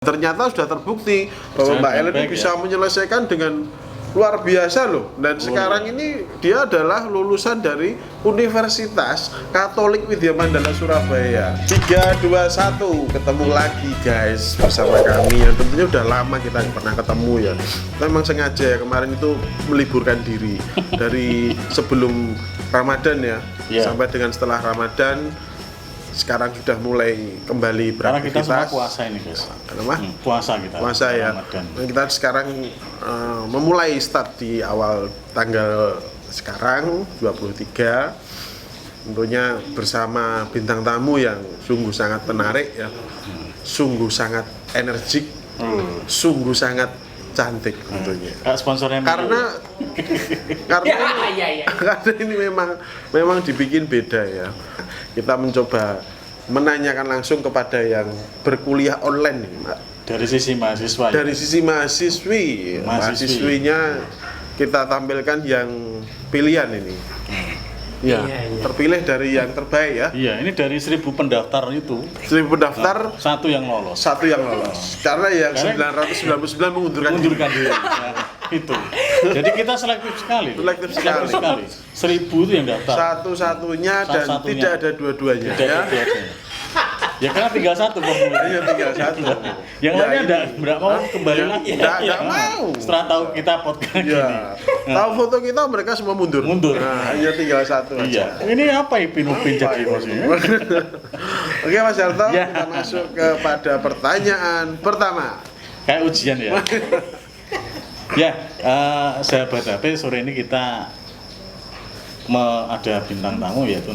Ternyata sudah terbukti bahwa Mbak Ellen ini bisa menyelesaikan dengan luar biasa loh. Dan sekarang ini dia adalah lulusan dari Universitas Katolik Widya Mandala Surabaya. 3, 2, 1 ketemu lagi guys bersama kami yang tentunya udah lama kita pernah ketemu ya. Kita memang sengaja ya kemarin itu meliburkan diri dari sebelum Ramadan ya, sampai dengan setelah Ramadan. Sekarang sudah mulai kembali beraktivitas. Karena kita semua puasa ini guys. Kenapa? Puasa kita. Puasa ya. Dan kita sekarang memulai start di awal tanggal sekarang 23. Tentunya bersama bintang tamu yang sungguh sangat menarik ya. Sungguh sangat energik. Sungguh sangat cantik tentunya. Sponsornya karena ini memang dibikin beda ya. Kita mencoba menanyakan langsung kepada yang berkuliah online nih, Mbak. Dari sisi mahasiswa. Dari sisi mahasiswinya kita tampilkan yang pilihan ini. Ya, terpilih dari yang terbaik ya. Iya, ini dari 1000 pendaftar itu. 1000 pendaftar, satu yang lolos. Karena yang 999 mengundurkan diri. Nah, itu. Jadi kita selektif sekali. 1000 itu yang daftar. Satu-satunya dan tidak ada dua-duanya ya. Ya karena tinggal satu Iya, tinggal satu. Yang lainnya enggak mau kembali lagi. Enggak mau. Setelah tahu kita podcast gini. Tahu foto kita mereka semua mundur. Nah, hanya tinggal satu aja. Ini apa Upin jadi maksudnya? Oke Mas Yarto, kita masuk kepada pertanyaan pertama. Kayak ujian ya. Ya, sahabat HP sore ini kita ada bintang tamu yaitu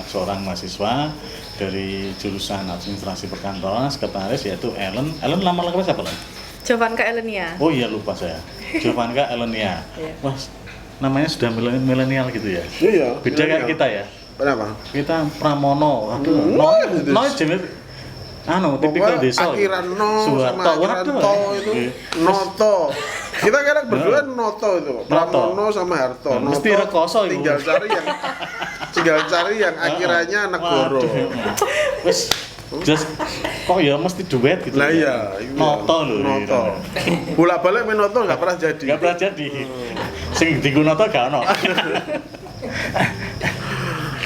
seorang mahasiswa dari jurusan administrasi perkantoran sekretaris yaitu Ellen. Ellen nama lengkapnya siapa Ellen? Jovanka Ellenia. Oh iya lupa saya. Jovanka Ellenia. Wah, namanya sudah milenial gitu ya. Iya. Beda kayak kita ya. Kenapa? Kita Pramono. Tipikal desa. Akhiran sama akhiran itu Noto. Kita kadang berdua Noto itu. Pramono sama Harto. Mesti rekoso itu. Tinggal cari yang akhirannya anak Goro. Wes kok ya mesti duet gitu. Nah iya, Noto lho. Noto. Bolak-balik main Noto enggak pernah jadi. Enggak pernah jadi. Sing digunakan gak ono.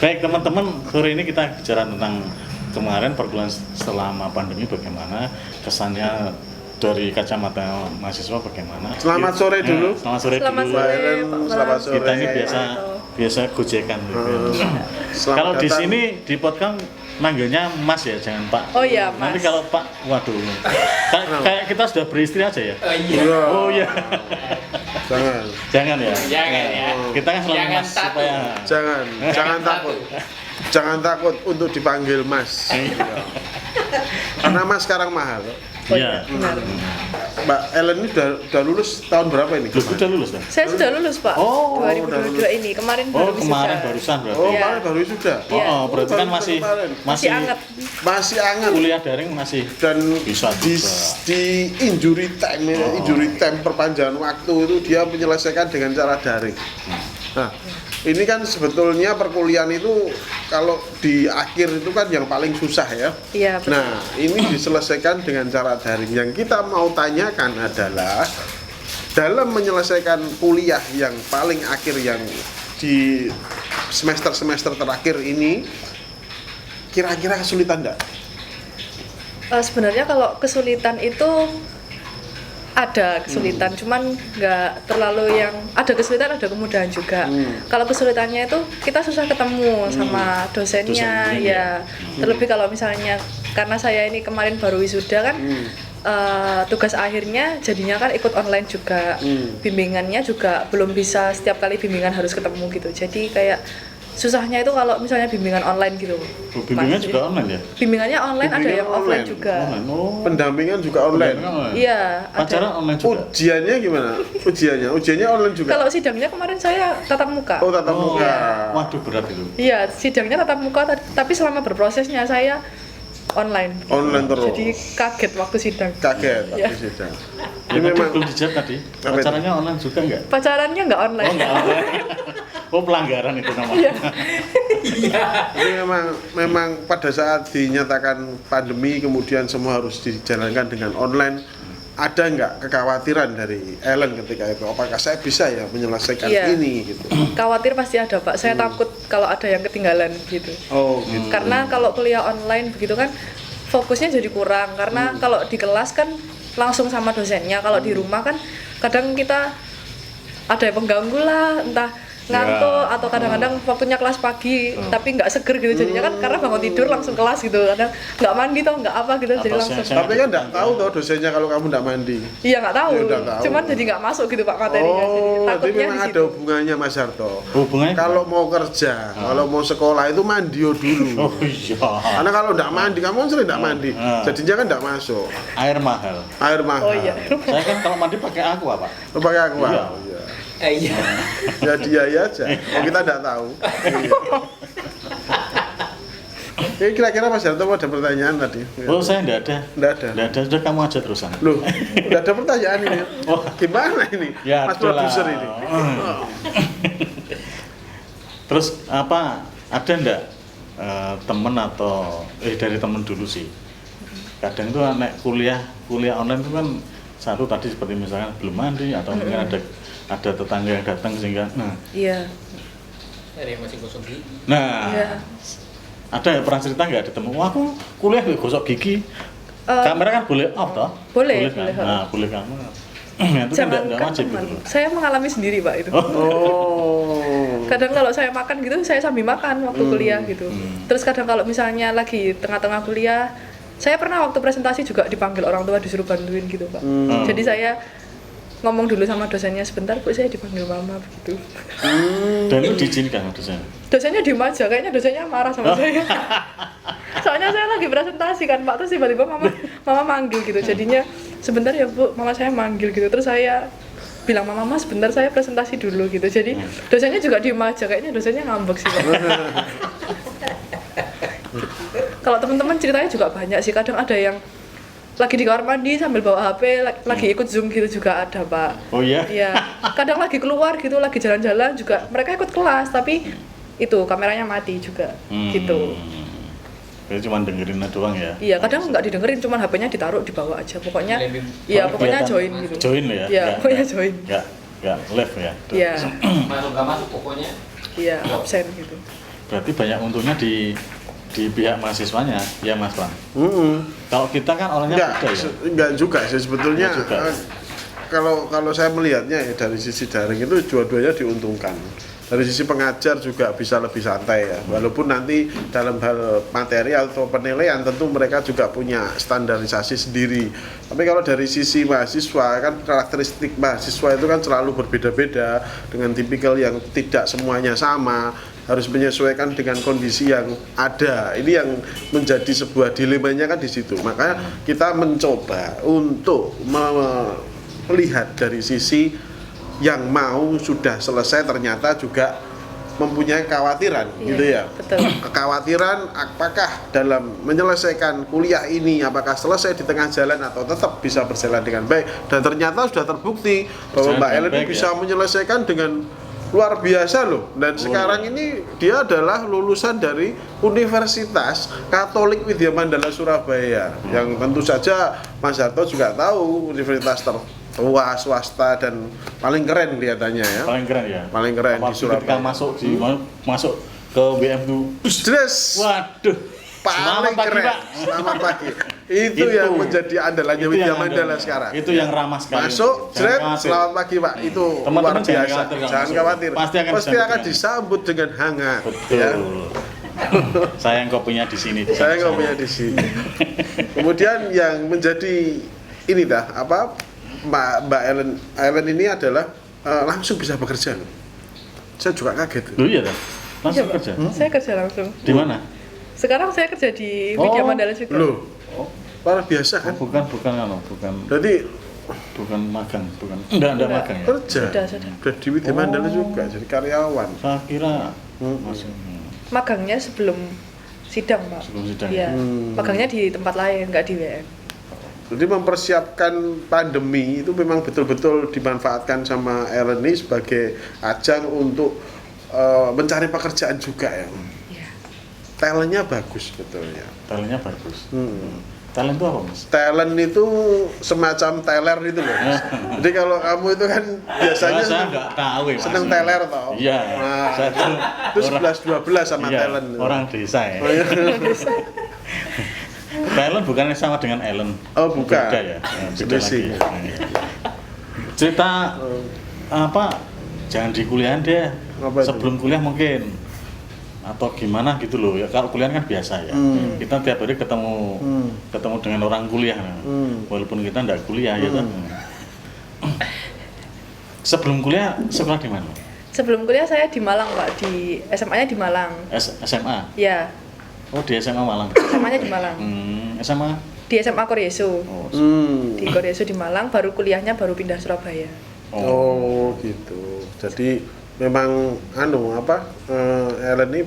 Baik teman-teman, sore ini kita bicara tentang kemarin perkuliahan selama pandemi bagaimana, kesannya dari kacamata mahasiswa bagaimana. Selamat sore dulu. Selamat sore dulu. Selamat sore. Kita ini biasa gojekan. Kalau di sini di podcast manggilnya Mas ya, jangan Pak. Oh iya, Mas. Nanti kalau Pak, waduh. Kayak kita sudah beristri aja ya. Oh iya. Jangan ya. Kita kan selalu Mas supaya jangan takut. Jangan takut untuk dipanggil Mas. Karena Mas sekarang mahal. Iya. Mbak Ellen ini udah lulus tahun berapa ini? Sudah lulus kan? Saya sudah lulus Pak. 2022 ini. Kemarin baru barusan berarti. Kemarin baru sudah. Berarti kan masih anget. Masih anget. Kuliah daring masih dan bisa di injury time perpanjangan waktu itu dia menyelesaikan dengan cara daring. Nah, ini kan sebetulnya perkuliahan itu kalau di akhir itu kan yang paling susah ya. Iya, betul. Nah, ini diselesaikan dengan cara daring. Yang kita mau tanyakan adalah dalam menyelesaikan kuliah yang paling akhir yang di semester terakhir ini, kira-kira kesulitan enggak? Sebenarnya kalau kesulitan itu ada kesulitan, cuman nggak terlalu yang ada kesulitan, ada kemudahan juga. Kalau kesulitannya itu kita susah ketemu sama dosennya, ya. Terlebih kalau misalnya karena saya ini kemarin baru wisuda kan, tugas akhirnya jadinya kan ikut online juga, bimbingannya juga belum bisa setiap kali bimbingan harus ketemu gitu. Jadi kayak susahnya itu kalau misalnya bimbingan online gitu. Bimbingan juga online ya? Bimbingannya online, ada yang offline juga. Pendampingan juga online. Iya. Pacaran online juga. Ujiannya gimana? Ujiannya online juga. Kalau sidangnya kemarin saya tatap muka. Oh, tatap muka. Iya. Waduh, berat itu. Iya, sidangnya tatap muka, tapi selama berprosesnya saya online. Online terus. Jadi kaget waktu sidang. Sidang. Ya, memang belum dijawab tadi. Pacarannya online juga enggak? Pacarannya enggak online. Oh, enggak online. Oh, pelanggaran itu Iya. namanya. Jadi memang pada saat dinyatakan pandemi kemudian semua harus dijalankan dengan online, ada nggak kekhawatiran dari Ellen ketika itu? Apakah saya bisa ya menyelesaikan Iya. ini gitu? Khawatir pasti ada Pak, saya takut kalau ada yang ketinggalan gitu. Oh gitu. Karena kalau kuliah online begitu kan fokusnya jadi kurang, karena kalau di kelas kan langsung sama dosennya, kalau di rumah kan kadang kita ada yang pengganggu lah, entah ngantuk Ya. atau kadang-kadang waktunya kelas pagi tapi nggak seger gitu jadinya kan, karena bangun tidur langsung kelas gitu, kadang nggak mandi toh nggak apa gitu jadi Atau langsung saya- Tapi kan nggak tahu toh dosennya kalau kamu nggak mandi. iya nggak tahu, Ya, udah tahu. cuman jadi nggak masuk gitu Pak materinya, jadi Oh, jadi takutnya memang di ada situ. hubungannya Mas Harto. Hubungannya Kalau mau kerja, kalau mau sekolah itu mandio dulu. Oh iya. Karena kalau nggak mandi, kamu kan sering nggak mandi, jadinya kan nggak masuk. Air mahal. Air mahal. Oh iya. Saya kan kalau mandi pakai aqua, Pak. Lo pakai aqua. Iya. Iya. Iya. Ya dia aja. Oh, kita nggak tahu. Iya. Ini kira-kira Mas Harto ada pertanyaan tadi? Oh, saya enggak ada. Nggak ada. Enggak ada, sudah kamu aja terusan. Loh, udah ada pertanyaan ini. Oh. Gimana ini? Ya, Mas adalah. produser ini. Terus apa ada enggak temen atau dari temen dulu sih? Kadang itu anak kuliah online itu kan satu tadi seperti misalnya belum mandi atau mungkin ada tetangga yang datang sehingga Iya. Ada yang masih gosok gigi. Iya. ada yang pernah cerita nggak ketemu, wah aku kuliah gosok gigi, kamera kan boleh off toh? Boleh, kan? boleh. Nah boleh kamu itu kan nggak wajib teman. gitu. Saya mengalami sendiri Pak itu. Oh. Kadang kalau saya makan gitu, saya sambil makan waktu kuliah gitu. Terus kadang kalau misalnya lagi tengah-tengah kuliah, saya pernah waktu presentasi juga dipanggil orang tua disuruh bantuin gitu Pak. Jadi saya ngomong dulu sama dosennya, sebentar Bu, saya dipanggil mama begitu. Dan itu diizinkan dosennya. Dosennya diem aja, kayaknya dosennya marah sama saya. Soalnya saya lagi presentasi kan Pak, terus tiba-tiba mama manggil gitu. Jadinya sebentar ya Bu, mama saya manggil gitu. Terus saya bilang, mama sebentar saya presentasi dulu gitu. Jadi dosennya juga diem aja, kayaknya dosennya ngambek sih Pak. Kalau teman-teman ceritanya juga banyak sih, kadang ada yang lagi di kamar mandi sambil bawa HP, lagi ikut Zoom gitu juga ada Pak. Oh iya? Iya, kadang lagi keluar gitu, lagi jalan-jalan juga mereka ikut kelas, tapi itu kameranya mati juga gitu. Jadi cuma dengerin doang ya? Iya, kadang nggak didengerin, cuman HP-nya ditaruh di bawah aja, pokoknya iya pokoknya join gitu. Join lo ya? Iya, pokoknya join. Nggak live ya? Iya, Masuk gak masuk pokoknya. iya absen gitu. Berarti banyak untungnya di pihak mahasiswanya ya Mas Bang. Kalau kita kan orangnya beda ya? Enggak juga sih sebetulnya. Enggak juga. Kalau saya melihatnya ya dari sisi daring itu dua-duanya diuntungkan. Dari sisi pengajar juga bisa lebih santai ya. Walaupun nanti dalam hal materi atau penilaian tentu mereka juga punya standarisasi sendiri. Tapi kalau dari sisi mahasiswa kan karakteristik mahasiswa itu kan selalu berbeda-beda dengan tipikal yang tidak semuanya sama, harus menyesuaikan dengan kondisi yang ada. Ini yang menjadi sebuah dilemanya kan di situ. Makanya kita mencoba untuk melihat dari sisi yang mau sudah selesai ternyata juga mempunyai kekhawatiran gitu ya. Betul. Kekhawatiran apakah dalam menyelesaikan kuliah ini apakah selesai di tengah jalan atau tetap bisa berjalan dengan baik, dan ternyata sudah terbukti bahwa Mbak Ellen bisa menyelesaikan dengan luar biasa loh. Dan sekarang ini dia adalah lulusan dari Universitas Katolik Widya Mandala Surabaya, yang tentu saja Mas Harto juga tahu universitas tertua swasta dan paling keren kelihatannya ya. Paling keren ya? Paling keren di Apalagi Surabaya. ketika masuk ke BM tuh, Dress waduh, paling selamat pagi, keren. Pak. Selamat pagi. Itu yang menjadi andalannya Itu Widya yang Mandala andalan. sekarang. Itu yang ramah sekali. Masuk, Jangan jret, khawatir. selamat pagi Pak. Itu Teman-teman luar jangan biasa. khawatir kalau Jangan masuk. khawatir. Pasti akan disambut dengan hangat. Betul. Ya. Saya yang kopinya di sini. Saya nggak punya di sini. Kemudian yang menjadi ini dah apa Mbak Ellen ini adalah langsung bisa bekerja loh. Saya juga kaget. Loh iya dah. Langsung Iya, Pak. kerja. Saya kerja langsung. Di mana? Sekarang saya kerja di Widya Mandala juga. Loh, luar biasa kan? Bukan Berarti magang, bukan. Enggak magang ya. kerja. Sudah. Udah di Widya Mandala juga jadi karyawan. Saya kira masuk. Magangnya sebelum sidang Pak. Sebelum sidang. Iya. Magangnya di tempat lain, nggak di WM. Jadi mempersiapkan pandemi itu memang betul-betul dimanfaatkan sama Ellen ini sebagai ajang untuk mencari pekerjaan juga ya. Iya. Talentnya bagus betulnya. Talentnya bagus. Talent itu apa, Mas? Talent itu semacam teler itu loh, Mas. Jadi kalau kamu itu kan biasanya saya nggak tahu ya, Mas. seneng teler toh. Iya. Nah, Saya tuh itu 11-12 sama iya, talent. orang desa ya. Oh, iya. Talent bukannya sama dengan Ellen. Oh, bukan. Beda ya. Beda Spacing. lagi. Nah, iya. Cerita apa? Jangan di kuliahan deh. Apa itu? Sebelum kuliah mungkin atau gimana gitu loh ya. Kalau kuliah kan biasa ya. Kita tiap hari ketemu dengan orang kuliah. Walaupun kita enggak kuliah ya kan. Sebelum kuliah sekolah di mana? Sebelum kuliah saya di Malang, Pak, di SMA-nya di Malang. SMA. Ya, Oh, di SMA Malang. SMA-nya di Malang. SMA. Di SMA Koryeso. Oh. Di Koryeso di Malang, baru kuliahnya baru pindah Surabaya. Oh, gitu. Jadi memang Ellen ini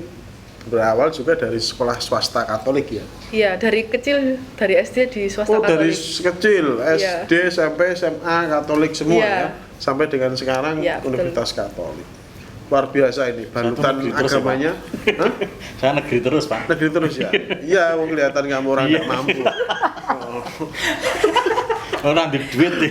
berawal juga dari sekolah swasta Katolik ya. Iya, dari kecil, dari SD di swasta Dari Katolik. kecil, Iya. SD sampai SMA Katolik semua Iya. ya. Sampai dengan sekarang Iya, betul. Universitas Katolik. Luar biasa ini, balutan negeri terus ya, agamanya. Hah? Saya negeri terus, Pak. Negeri terus ya? Iya, mau kelihatan kamu orang Iya. nggak mampu. Orang di duit nih.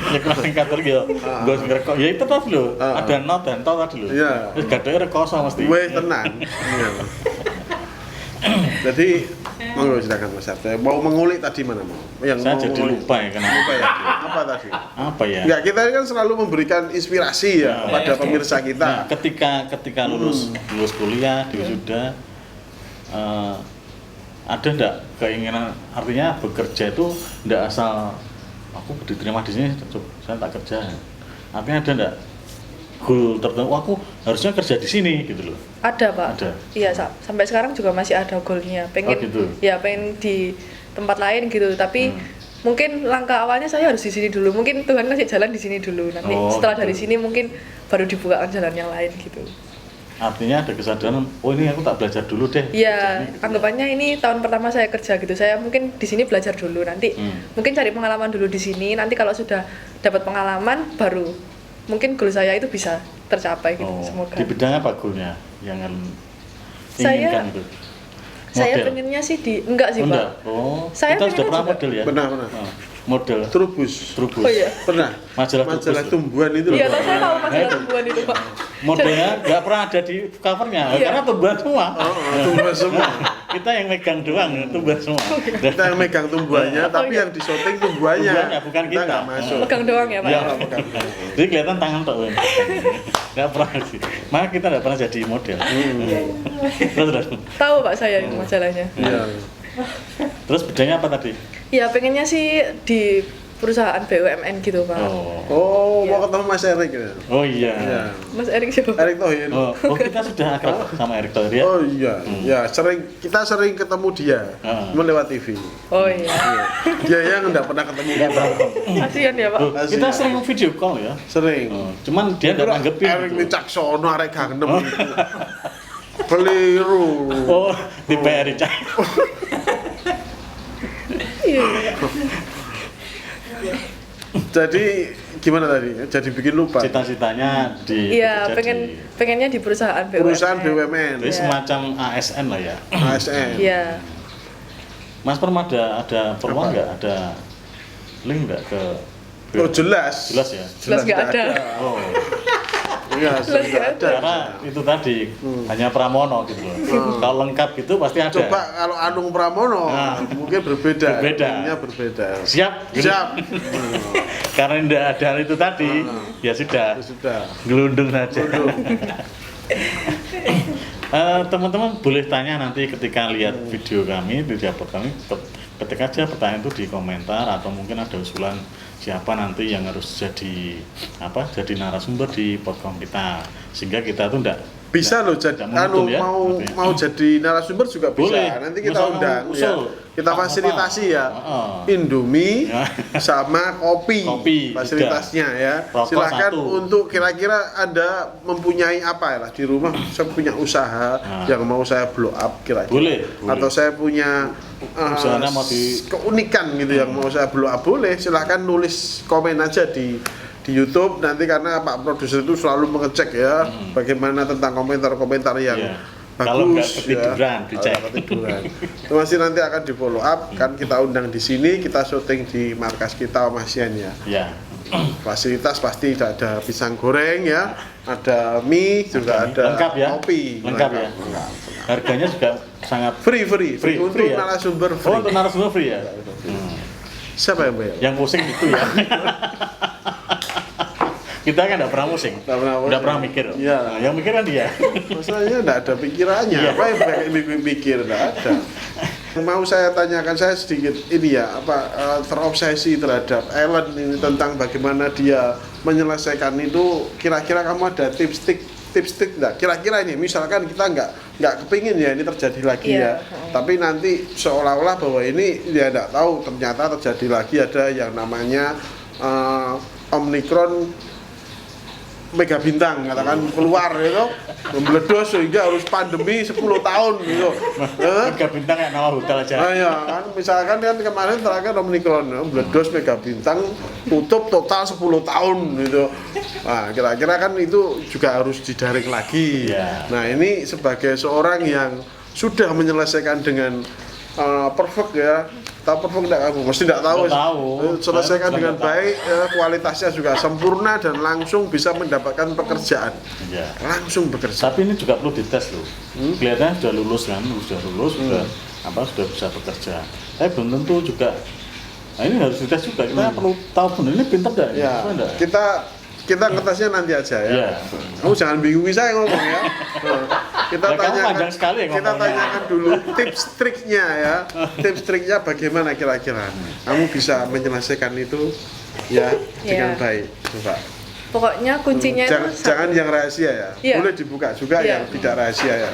Nyekolah ning kantor ya. Nggo ngereko. Ya itu tadi lho. Ada not dan tol tadi lho. Iya. Wis gadoke rekoso mesti. Weh, tenang. Iya. Jadi, monggo silakan Mas Arto. Mau mengulik tadi mana mau? Saya mau jadi mengulik. lupa ya kenapa. Lupa ya? Apa tadi? Apa ya? Enggak, kita kan selalu memberikan inspirasi ya kepada pemirsa Nah, kita. ketika lulus kuliah, di wisuda ada enggak keinginan, artinya bekerja itu enggak asal aku diterima di sini saya tak kerja. Artinya ada enggak goal tertentu, aku harusnya kerja di sini gitu loh. Ada, Pak. Ada. Iya, sampai sekarang juga masih ada goalnya. Pengen, gitu. ya pengen di tempat lain gitu. Tapi mungkin langkah awalnya saya harus di sini dulu. Mungkin Tuhan kasih jalan di sini dulu. Nanti setelah Gitu. dari sini mungkin baru dibukakan jalan yang lain gitu. Artinya ada kesadaran, oh ini aku tak belajar dulu deh. Iya, anggapannya ini tahun pertama saya kerja gitu. Saya mungkin di sini belajar dulu. Nanti mungkin cari pengalaman dulu di sini. Nanti kalau sudah dapat pengalaman baru mungkin goal saya itu bisa tercapai gitu. Semoga. Di bidang apa goalnya yang Saya- inginkan itu? Saya Model? pengennya sih enggak sih, Enggak. Pak. Oh, Saya kita sudah pengennya pernah juga- model ya? Benar. Oh, model Trubus. Trubus. Oh iya. Pernah? Majalah Majalah Trubus. tumbuhan itu Iya, loh. tahu saya tahu masalah Itu. tumbuhan itu, Pak. Modelnya nggak pernah ada di covernya, Iya. karena tumbuhan semua. Tumbuhan semua. Kita yang megang doang, tumbuhan semua. Kita yang megang tumbuhannya, tapi iya. yang di syuting tumbuhannya. Tumbuhannya, bukan kita. nggak masuk. Pegang doang ya, Pak. Iya. Pegang. Jadi kelihatan tangan tok. Nggak pernah sih. Maka kita nggak pernah jadi model. Terus. Tahu Pak saya itu majalahnya. Iya. Terus bidangnya apa tadi? Ya pengennya sih di perusahaan BUMN gitu, Pak. Oh, Iya. mau ketemu Mas Erik ya? Oh iya. Iya. Mas Erik siapa? Erik Thohir. Oh kita sudah akrab sama Erick Thohir ya? Oh iya, ya kita sering ketemu dia, cuma lewat TV. Oh iya. Dia yang nggak pernah ketemu kita. Kasihan ya, Pak. Oh, kita Kasihan. sering video call ya. Sering. Oh, cuman dia nggak nanggepin. Erik gitu. Wicaksono, Arek Gangnem gitu. Keliru. Oh, di PRI Cak. Iya. Jadi gimana tadi? Jadi bikin lupa. Cita-citanya di Iya, bekerja pengennya di perusahaan BUMN. Perusahaan BUMN, Jadi Iya. semacam ASN lah ya. ASN. Iya. Mas Perm ada peluang nggak, ada link nggak ke Oh jelas. Jelas ya. Jelas nggak ada. Oh, Iya, Jelas nggak ada. karena itu tadi hanya Pramono gitu loh. Kalau lengkap gitu pasti ada. Coba kalau Anung Pramono mungkin berbeda. Berbeda. Ininya berbeda. Siap. Gitu. Siap. Karena tidak ada itu tadi, ya sudah. Ya sudah. Gelundung saja. Teman-teman boleh tanya nanti ketika lihat video kami, video kami, ketik aja pertanyaan itu di komentar atau mungkin ada usulan siapa nanti yang harus jadi narasumber di podcast kita, sehingga kita tuh Bisa loh jadi menuntut ya, mau jadi narasumber juga bisa. Boleh. Nanti kita Misalnya undang ya. usul. Kita Apa-apa. fasilitasi ya. Heeh. Indomie Ya. sama kopi, Kopi, fasilitasnya ya. Rokok Silahkan satu. untuk kira-kira Anda mempunyai apa ya di rumah, saya punya usaha yang mau saya blow up kira-kira. Boleh. Atau saya punya Usahanya mau keunikan gitu yang mau saya blow up, boleh. Silahkan nulis komen aja di di YouTube nanti, karena Pak Produser itu selalu mengecek ya bagaimana tentang komentar-komentar yang Iya. Kalau nggak bagus ketiduran, ya. dicek. Kalau ketiduran. Itu masih nanti akan di follow up, kan kita undang di sini, kita syuting di markas kita Mas Yan ya. Ya. Fasilitas pasti ada pisang goreng ya, ada mie, juga ada Lengkap ya? kopi. Lengkap ya? Lengkap. Harganya juga sangat Free Free untuk ya? narasumber Oh, free. untuk narasumber free ya? Siapa yang bayar? Yang pusing itu ya. Kita kan nggak pernah pusing, Nggak pernah pusing. nggak pernah mikir. Iya. Nah, yang mikir kan dia. Masalahnya enggak ada pikirannya, Iya. apa yang mikir enggak ada. Yang mau saya tanyakan, saya sedikit ini ya, terobsesi terhadap Ellen ini, tentang bagaimana dia menyelesaikan itu. Kira-kira kamu ada tips enggak? Kira-kira ini misalkan kita nggak kepingin ya ini terjadi lagi Iya. ya. Tapi nanti seolah-olah bahwa ini dia enggak tahu, ternyata terjadi lagi, ada yang namanya Omikron mega bintang, katakan keluar gitu, meledos sehingga harus pandemi 10 tahun gitu. Mega bintang kayak nama hotel aja. Nah ya kan, misalkan kan kemarin terakhir Omikron meledos mega bintang, tutup total 10 tahun gitu. Nah kira-kira kan itu juga harus didaring lagi. Iya. Nah ini sebagai seorang yang sudah menyelesaikan dengan perfect ya. Tahu perfect enggak kamu? Mesti enggak tahu. Nggak tahu. Selesaikan Saya dengan nggak tahu. baik, kualitasnya juga sempurna dan langsung bisa mendapatkan pekerjaan. Iya. Langsung bekerja. Tapi ini juga perlu dites loh. Kelihatannya sudah lulus kan, sudah bisa bekerja. Tapi belum tentu juga. Nah ini harus dites juga. Kita perlu tahu benar ini pintar nggak? Ya, Benar nggak? kita ngetesnya nanti aja ya. Iya. Kamu jangan bingungi saya ngomong ya. Kita Ya, kamu panjang sekali ya kita ngomongnya. tanyakan dulu tips triknya ya. Tips triknya bagaimana kira-kira? Kamu bisa menyelesaikan itu ya dengan Iya. baik. Coba. Pokoknya kuncinya Jangan, itu jangan yang rahasia ya. Iya. Boleh dibuka juga Iya. yang tidak rahasia ya.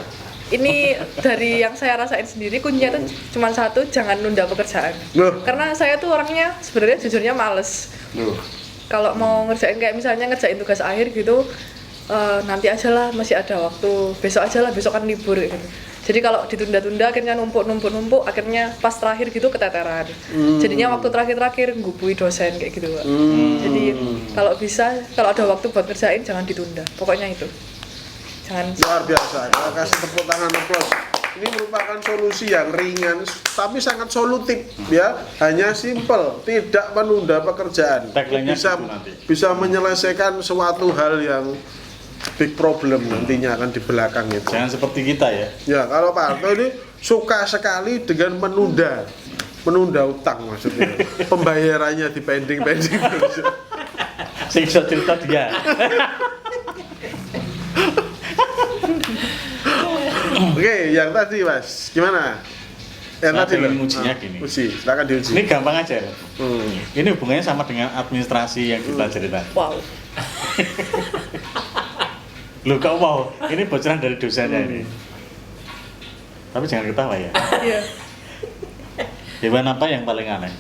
ini dari yang saya rasain sendiri, kuncinya itu cuma satu, jangan nunda pekerjaan. Loh. Karena saya tuh orangnya sebenarnya jujurnya males. Loh. Kalau mau ngerjain kayak misalnya ngerjain tugas akhir gitu, nanti aja lah, masih ada waktu, besok aja lah, besok kan libur gitu. Jadi kalau ditunda-tunda akhirnya numpuk, akhirnya pas terakhir gitu keteteran. Jadinya waktu terakhir ngubui dosen kayak gitu, Pak. Jadi kalau bisa, kalau ada waktu buat kerjain jangan ditunda. Pokoknya itu. Jangan Luar biasa. Kita kasih tepuk tangan aplaus. Ini merupakan solusi yang ringan tapi sangat solutif ya. Hanya simple, tidak menunda pekerjaan. Tagline-nya Bisa gitu nanti. bisa menyelesaikan suatu hal yang big problem nantinya akan di belakang itu. Jangan seperti kita ya. Ya, kalau Pak Harto ini suka sekali dengan menunda utang maksudnya. Pembayarannya di pending terus. Sing bisa cerita dia. Oke, yang tadi Mas, gimana? Yang Saya tadi pengen loh. ujinya gini. Uji, silakan diuji. Ini gampang aja. Hmm. Ini hubungannya sama dengan administrasi yang kita cerita. wow. Loh kau mau? Ini bocoran dari dosennya ini. Tapi jangan ketawa ya. Iya. Hewan apa yang paling aneh?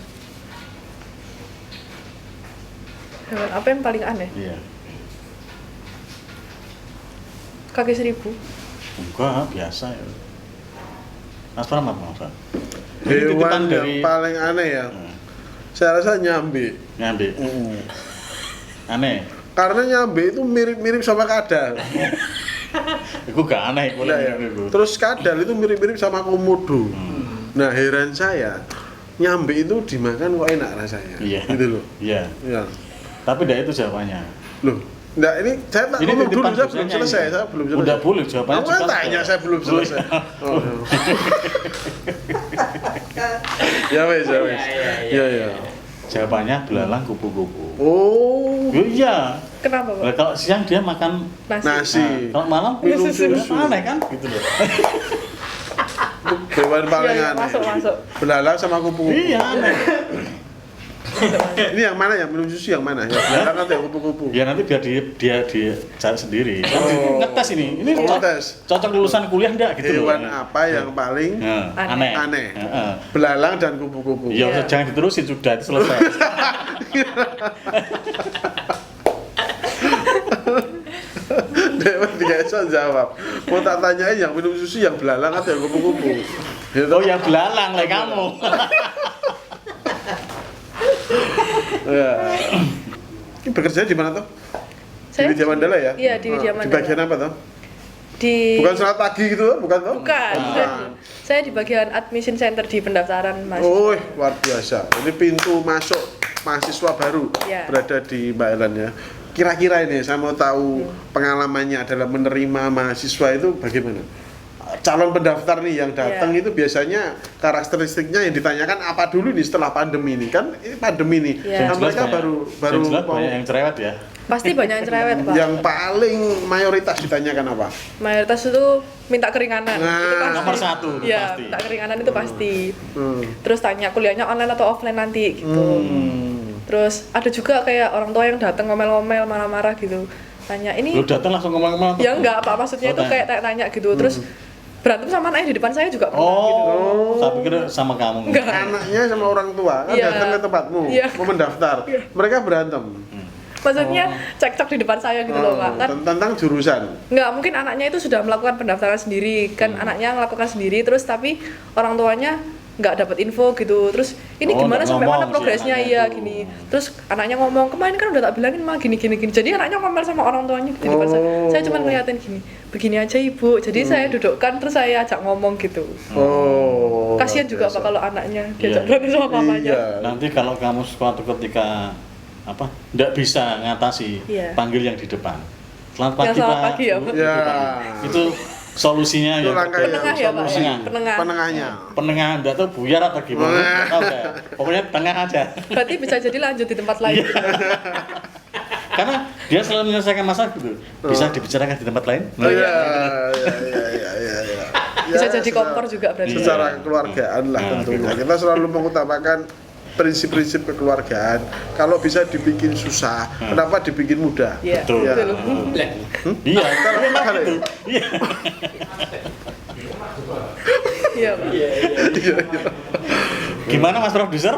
Hewan apa yang paling aneh? Iya. Kaki seribu. Enggak, biasa ya. Mas Pram apa Mas Pram? Ini Hewan titipan yang paling aneh ya. Hmm, Saya rasa nyambe. nyambi. Aneh. Karena nyambe itu mirip-mirip sama kadal. Itu gak aneh Udah ya. itu. Terus kadal itu mirip-mirip sama komodo. Nah, heran saya, nyambe itu dimakan kok enak rasanya. Iya. Gitu loh. Iya. Ya. Tapi tidak itu jawabannya. Loh. Nah, ini saya tak Ini ngomong dulu, titipan saya belum dosennya selesai, ini. saya belum selesai. Udah boleh jawabannya. Kamu kan cepat. tanya, saya belum selesai. Oh, ya. Ya wes, ya wes. Ya ya. Jawabannya belalang kupu-kupu. Oh, Oh, iya. Kenapa, Pak? Nah, kalau siang dia makan Nasi. nasi. kalau malam Minum susu. susu. Aneh kan? Gitu loh. Hewan paling Iya, aneh. masuk. Belalang sama kupu-kupu. Iya aneh. Ini yang mana yang minum susu yang mana? Yang belalang atau yang kupu-kupu? Ya nanti biar dia cari sendiri. Oh. Ngetes ini. Ini Oh, ngetes. cocok lulusan kuliah enggak gitu loh. Hewan apa yang paling Nah, Aneh. aneh. aneh? Heeh. Belalang dan kupu-kupu. Ya Iya. jangan diterusin sudah itu selesai. Dewa tidak bisa jawab. Mau tak tanyain yang minum susu yang belalang atau yang kupu-kupu? Gitu. Oh ya belalang lah kamu. Ya. Ini bekerja di mana tuh? Saya Di Widya Mandala ya? Iya, di Widya Di Mandala. bagian apa tuh? Di Bukan selamat pagi gitu, bukan tuh? Bukan. Saya di bagian admission center di pendaftaran mahasiswa. Oh, luar biasa. Ini pintu masuk mahasiswa baru Ya. berada di Mbak Ellen ya. Kira-kira ini saya mau tahu pengalamannya adalah menerima mahasiswa itu bagaimana? Calon pendaftar nih yang datang Ya. itu biasanya karakteristiknya yang ditanyakan apa dulu nih setelah pandemi ini kan ini pandemi nih. Ya. Nah, mereka baru jelas mau banyak yang cerewet ya. Pasti banyak yang cerewet, Pak. yang paling mayoritas ditanyakan apa? Mayoritas itu minta keringanan. Nah, Itu pasti. nomor satu itu Iya, pasti. minta keringanan itu pasti. Hmm. Terus tanya kuliahnya online atau offline nanti gitu. Terus ada juga kayak orang tua yang datang ngomel-ngomel, marah-marah gitu. Tanya ini Lu datang langsung ngomong-ngomong. ya enggak Pak, maksudnya itu kayak tanya gitu. Terus berantem sama anaknya di depan saya juga pernah gitu. Oh, saya pikir sama kamu. Enggak. Anaknya sama orang tua kan Iya. datang ke tempatmu Iya. mau mendaftar. Mereka berantem. Maksudnya cekcok di depan saya gitu loh, Pak. Kan Tentang jurusan. nggak mungkin anaknya itu sudah melakukan pendaftaran sendiri kan anaknya melakukan sendiri terus tapi orang tuanya nggak dapat info gitu terus ini Oh, gimana nggak sampai ngomong mana si progresnya anaknya iya itu. gini terus anaknya ngomong kemarin kan udah tak bilangin mah gini gini gini jadi anaknya ngomel sama orang tuanya di depan saya cuma ngeliatin gini begini aja ibu jadi saya dudukkan terus saya ajak ngomong gitu Oh. kasihan juga biasa. Pak kalau anaknya diajak Iya. berantem sama papanya Iya. Nanti kalau kamu suatu ketika tidak bisa ngatasi, Iya. panggil yang di depan. Selamat pagi Yang selamat Pak. pagi ya, Pak. Ya. Itu solusinya Itu ya. langkah yang penengah ya Pak solusi. ya penengah Penengahnya. Penengah Anda tuh buyar atau gimana? Nggak tahu saya. Pokoknya tengah aja. berarti bisa jadi lanjut di tempat lain Karena dia selalu menyelesaikan masalah gitu. Bisa dibicarakan di tempat lain. Oh, iya, iya. bisa Ya, jadi kompor juga berarti secara kekeluargaan lah Nah, tentunya. kekeluargaan. Kita selalu mengutamakan prinsip-prinsip kekeluargaan. Kalau bisa dibikin susah, kenapa dibikin mudah? Iya, Betul. Ya. betul. Lah, Iya. Kalau memang hal itu. Iya. Iya, Pak. Gimana Mas Produser?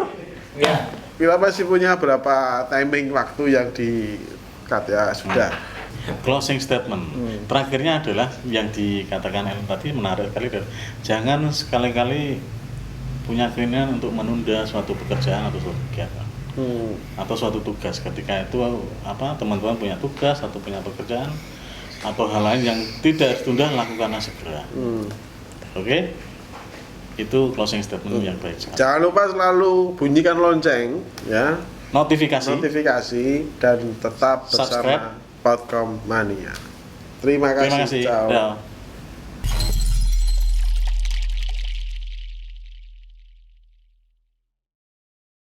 ya. Kita masih punya berapa timing waktu yang di-cut ya sudah. Closing statement. Terakhirnya adalah yang dikatakan Ellen tadi menarik sekali. Jangan sekali-kali punya keinginan untuk menunda suatu pekerjaan atau suatu kegiatan atau suatu tugas. Ketika itu teman-teman punya tugas atau punya pekerjaan atau hal lain yang tidak ditunda, lakukanlah segera. Oke? Itu closing statement yang baik sekali. Jangan lupa selalu bunyikan lonceng ya, Notifikasi. dan tetap Subscribe. bersama Podcast Mania. Terima Terima kasih. kasih. Ciao. Dah.